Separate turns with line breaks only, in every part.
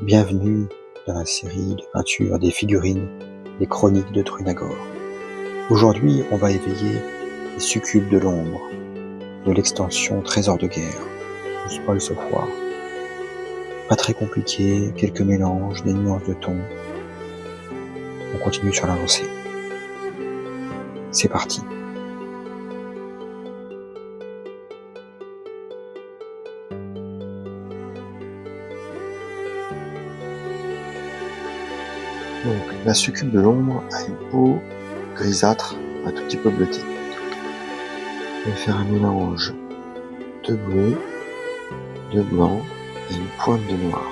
Bienvenue dans la série de peintures des figurines des chroniques de Trunagor. Aujourd'hui, on va éveiller les succubes de l'ombre, de l'extension Trésor de guerre, ou Spoils of War. Pas très compliqué, quelques mélanges, des nuances de ton. On continue sur l'avancée. C'est parti. Donc, la succube de l'ombre a une peau grisâtre, un tout petit peu bleutée. On va faire un mélange de bleu, de blanc et une pointe de noir.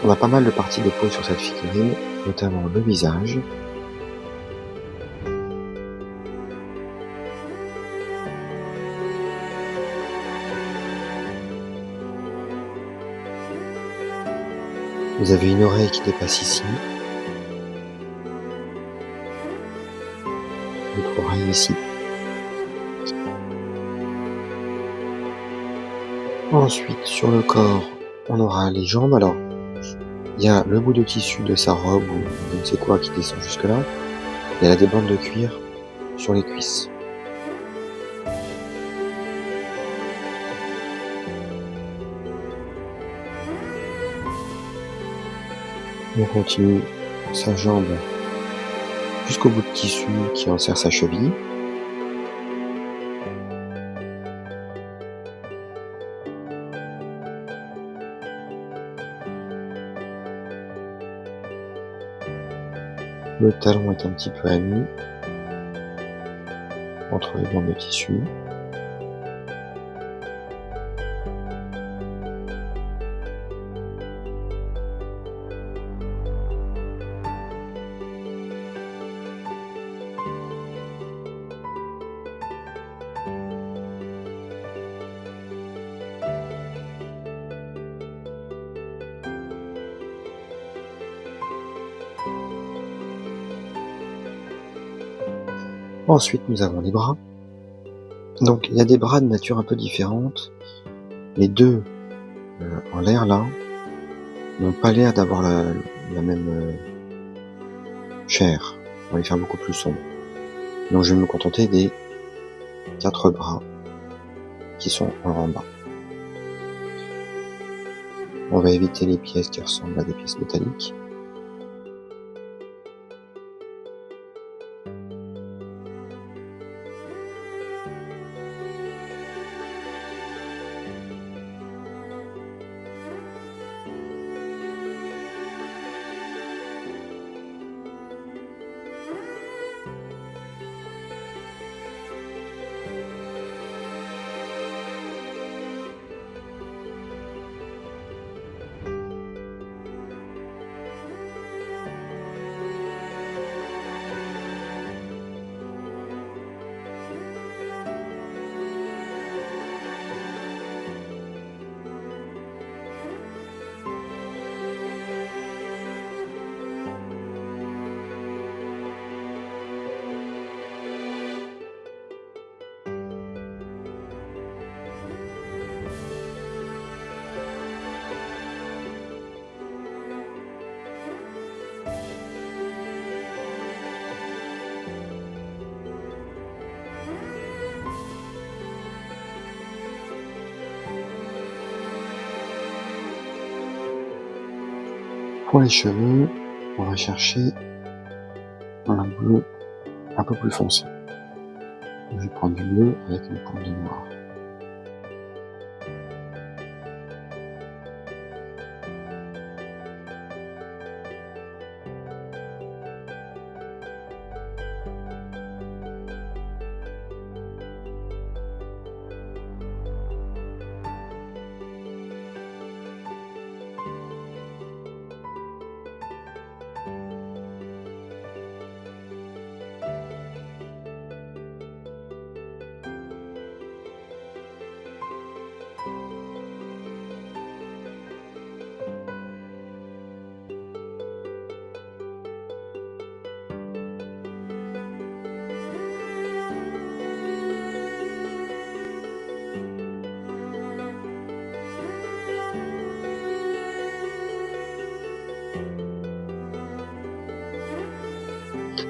On a pas mal de parties de peau sur cette figurine, notamment le visage, vous avez une oreille qui dépasse ici, l'autre oreille ici. Ensuite, sur le corps, on aura les jambes. Alors, il y a le bout de tissu de sa robe ou je ne sais quoi qui descend jusque là. Et elle a des bandes de cuir sur les cuisses. On continue sa jambe jusqu'au bout de tissu qui enserre sa cheville. Le talon est un petit peu à nu entre les bandes de tissu. Ensuite, nous avons les bras. Donc, il y a des bras de nature un peu différente. Les deux en l'air, là, n'ont pas l'air d'avoir la même chair. On va les faire beaucoup plus sombres. Donc, je vais me contenter des 4 bras qui sont en bas. On va éviter les pièces qui ressemblent à des pièces métalliques. Pour les cheveux, on va chercher un bleu un peu plus foncé. Je vais prendre du bleu avec une pointe de noir.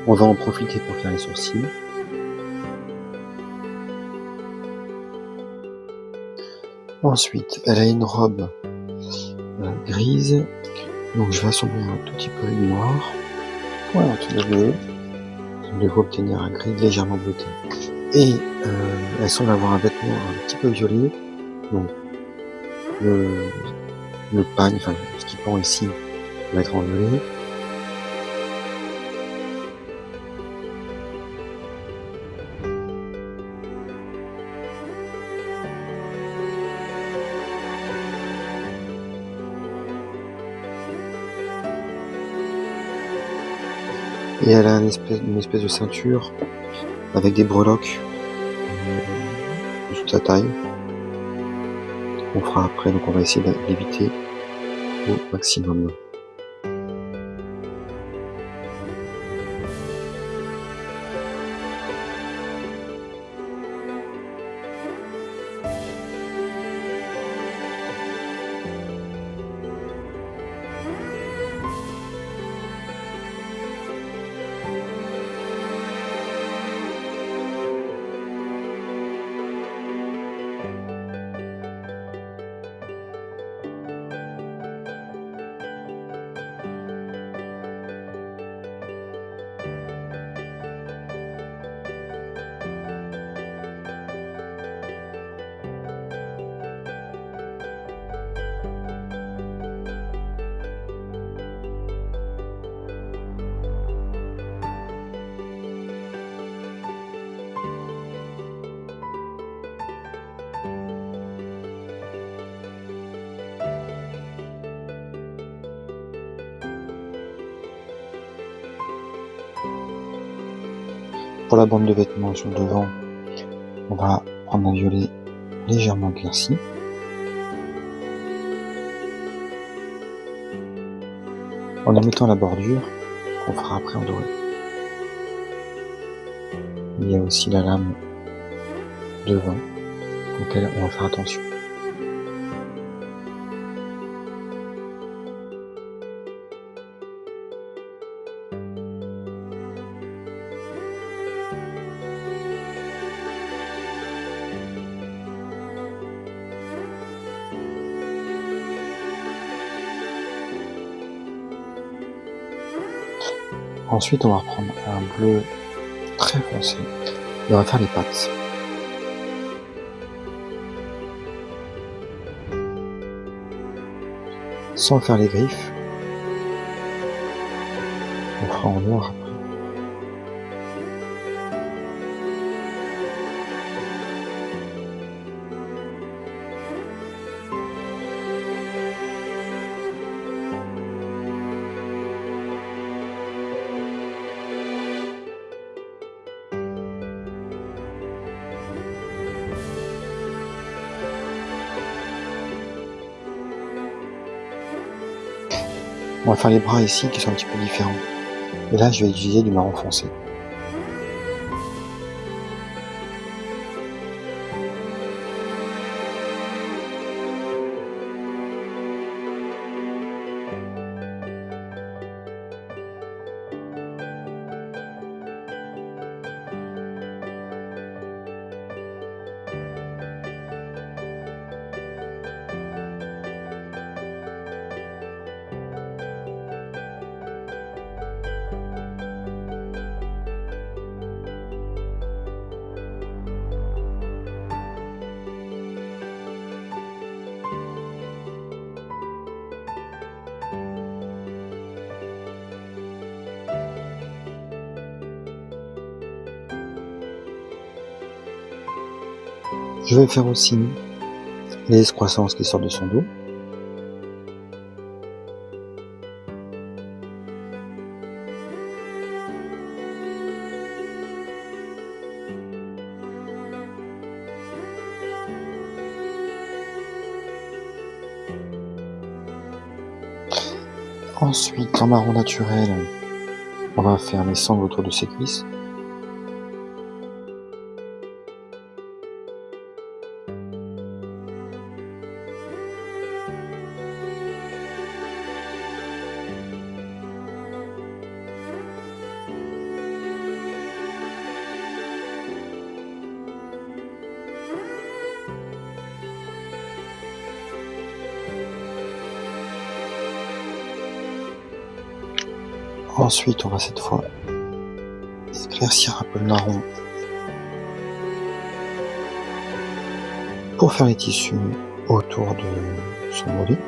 On va en profiter pour faire les sourcils. Ensuite, elle a une robe grise, donc je vais assombrir un tout petit peu avec du noir. Voilà, tout de bleu. Je vais obtenir un gris légèrement bleuté. Et elle semble avoir un vêtement un petit peu violet, donc le pagne, enfin ce qui pend ici, va être en violet. Et elle a une espèce de ceinture avec des breloques sous sa taille. On fera après, donc on va essayer d'éviter au maximum. Pour la bande de vêtements sur le devant, on va prendre un violet légèrement éclairci. En omettant la bordure, qu'on fera après en doré. Il y a aussi la lame devant, auquel on va faire attention. Ensuite, on va reprendre un bleu très foncé et on va faire les pattes. Sans faire les griffes, on fera en noir après. On va faire les bras ici qui sont un petit peu différents. Et là, je vais utiliser du marron foncé. Je vais faire aussi les excroissances qui sortent de son dos. Ensuite, en marron naturel, on va faire les sangles autour de ses cuisses. Ensuite, on va cette fois éclaircir un peu le marron pour faire les tissus autour de son mollet.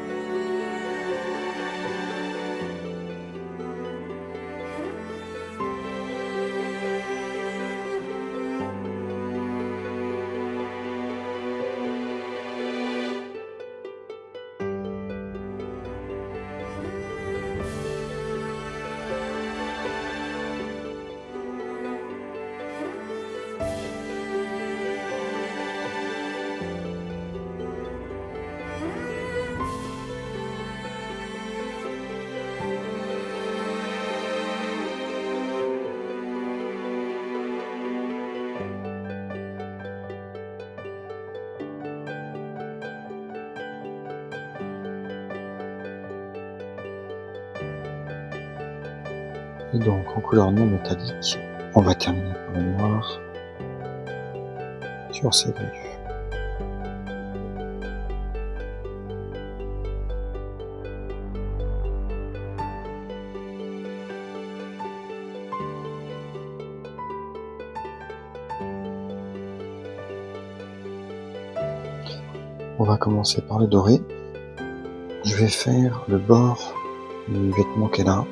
Et donc en couleur non métallique, on va terminer par le noir sur ces grues. On va commencer par le doré. Je vais faire le bord du vêtement qu'elle a.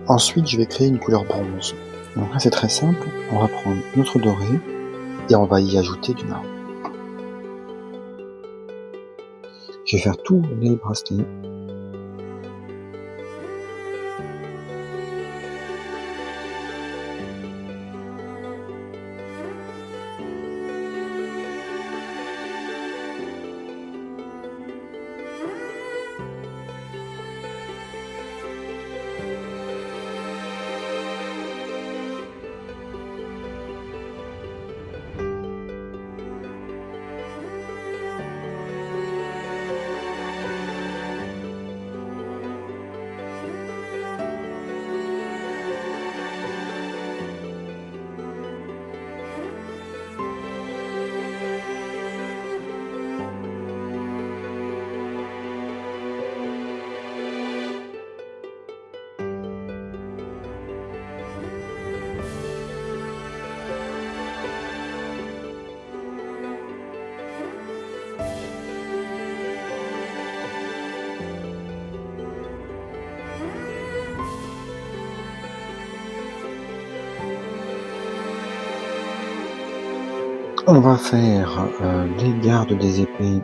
Ensuite, je vais créer une couleur bronze. Donc là, c'est très simple. On va prendre notre doré et on va y ajouter du marron. Je vais faire tous les bracelets. On va faire les gardes des épées.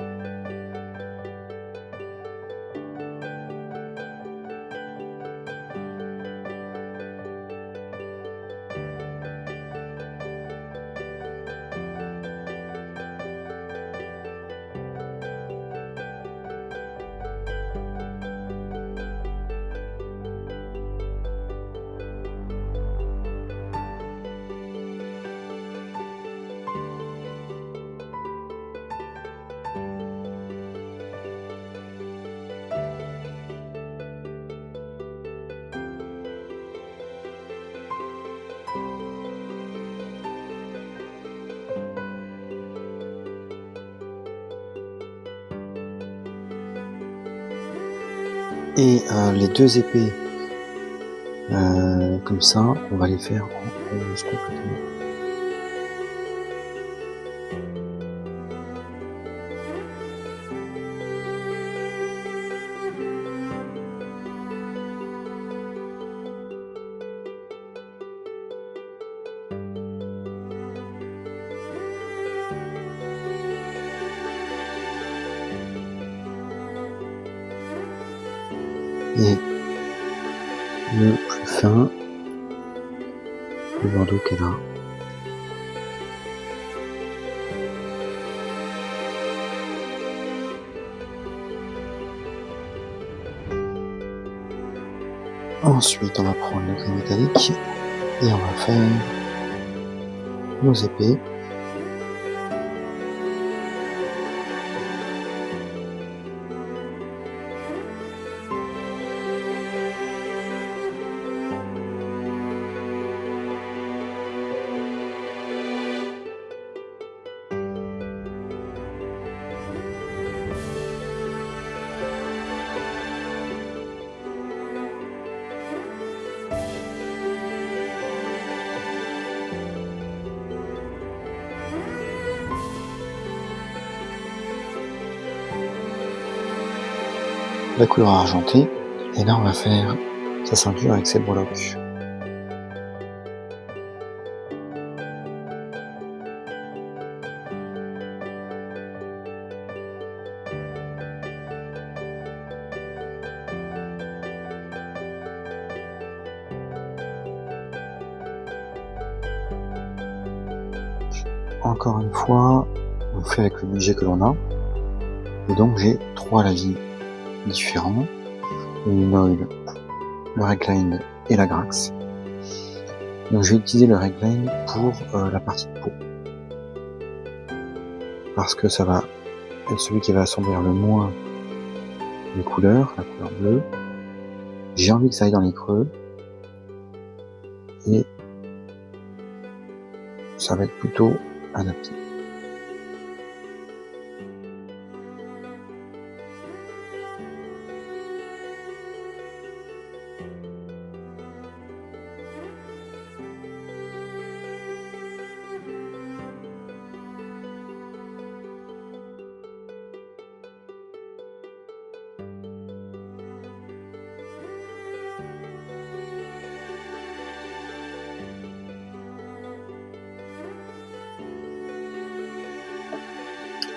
Et les deux épées, comme ça, on va les faire en rose complètement. Et le plus fin, le bordeaux qu'elle a. Ensuite, on va prendre le gris métallique et on va faire nos épées. la couleur argentée. Et là, on va faire sa ceinture avec ses breloques. Encore une fois, on fait avec le budget que l'on a. Et donc j'ai 3 lavis différents, le linoil, le Recline et la Grax. Donc je vais utiliser le Recline pour la partie de peau, parce que ça va être celui qui va assombrir le moins les couleurs, la couleur bleue. J'ai envie que ça aille dans les creux, et ça va être plutôt adapté.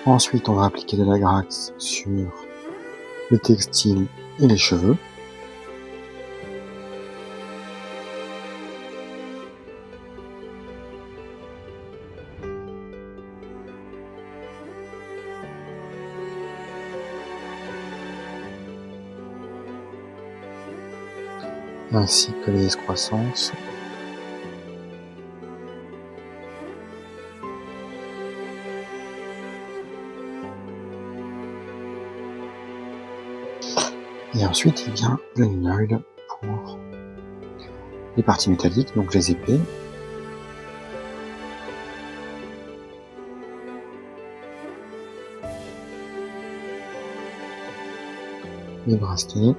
Ensuite, on va appliquer de la Grax sur le textile et les cheveux. Ainsi que les excroissances. Et ensuite, il vient le linoil pour les parties métalliques, donc les épées. Les bracelets.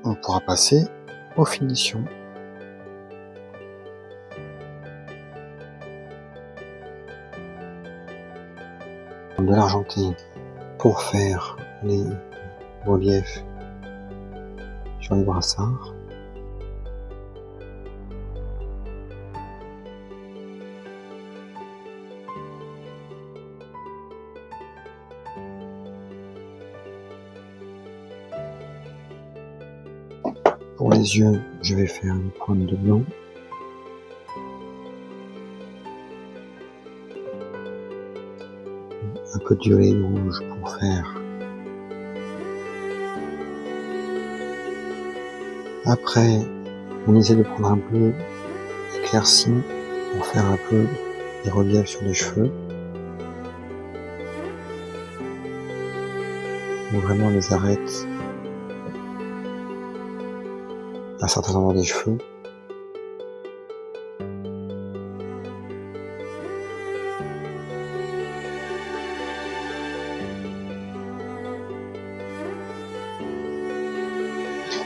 On pourra passer aux finitions. De l'argenté pour faire les reliefs sur les brassards. Pour les yeux, je vais faire une pointe de blanc. Un peu de violet et de rouge pour faire. Après, on essaie de prendre un bleu éclairci pour faire un peu des reliefs sur les cheveux. On vraiment les arrête à certains endroits des cheveux.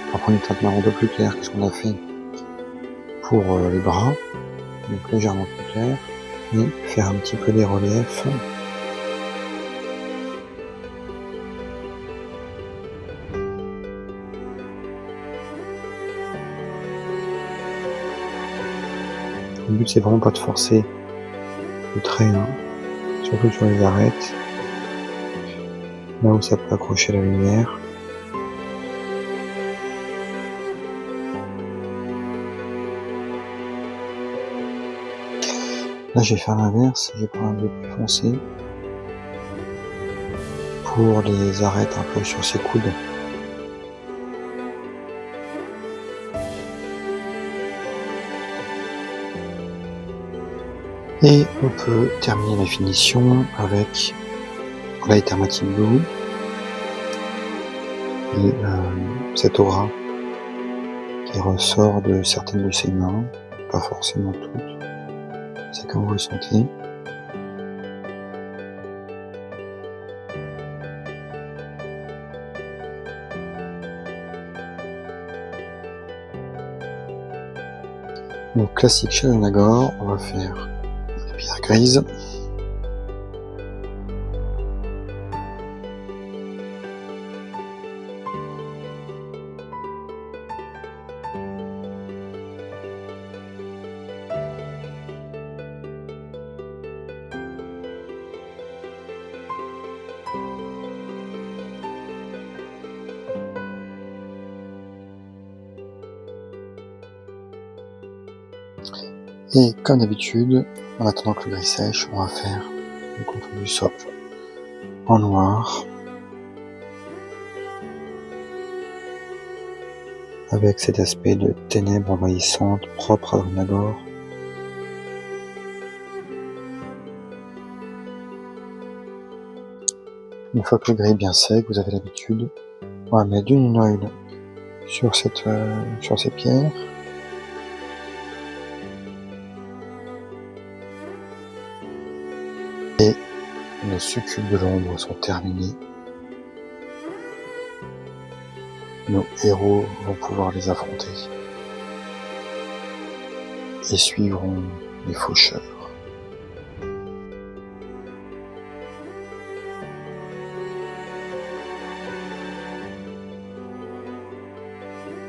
On va prendre une teinte marron un peu plus claire que ce qu'on a fait pour les bras, donc légèrement plus clair, et faire un petit peu des reliefs. Le but c'est vraiment pas de forcer le trait, hein, surtout sur les arêtes, là où ça peut accrocher la lumière. Là je vais faire l'inverse, je vais prendre un bleu plus foncé pour les arêtes un peu sur ses coudes. Et on peut terminer la finition avec Light Hermatic Blue et cette aura qui ressort de certaines de ses mains, pas forcément toutes, c'est comme vous le sentez. Donc classique chez Nagore, on va faire des pierres grises. Et comme d'habitude, en attendant que le gris sèche, on va faire le contour du socle en noir, avec cet aspect de ténèbres envahissantes propre à Nagore. Une fois que le gris est bien sec, vous avez l'habitude, on va mettre du Ninoil sur ces pierres. Et nos succubes de l'ombre sont terminés. Nos héros vont pouvoir les affronter et suivront les faucheurs.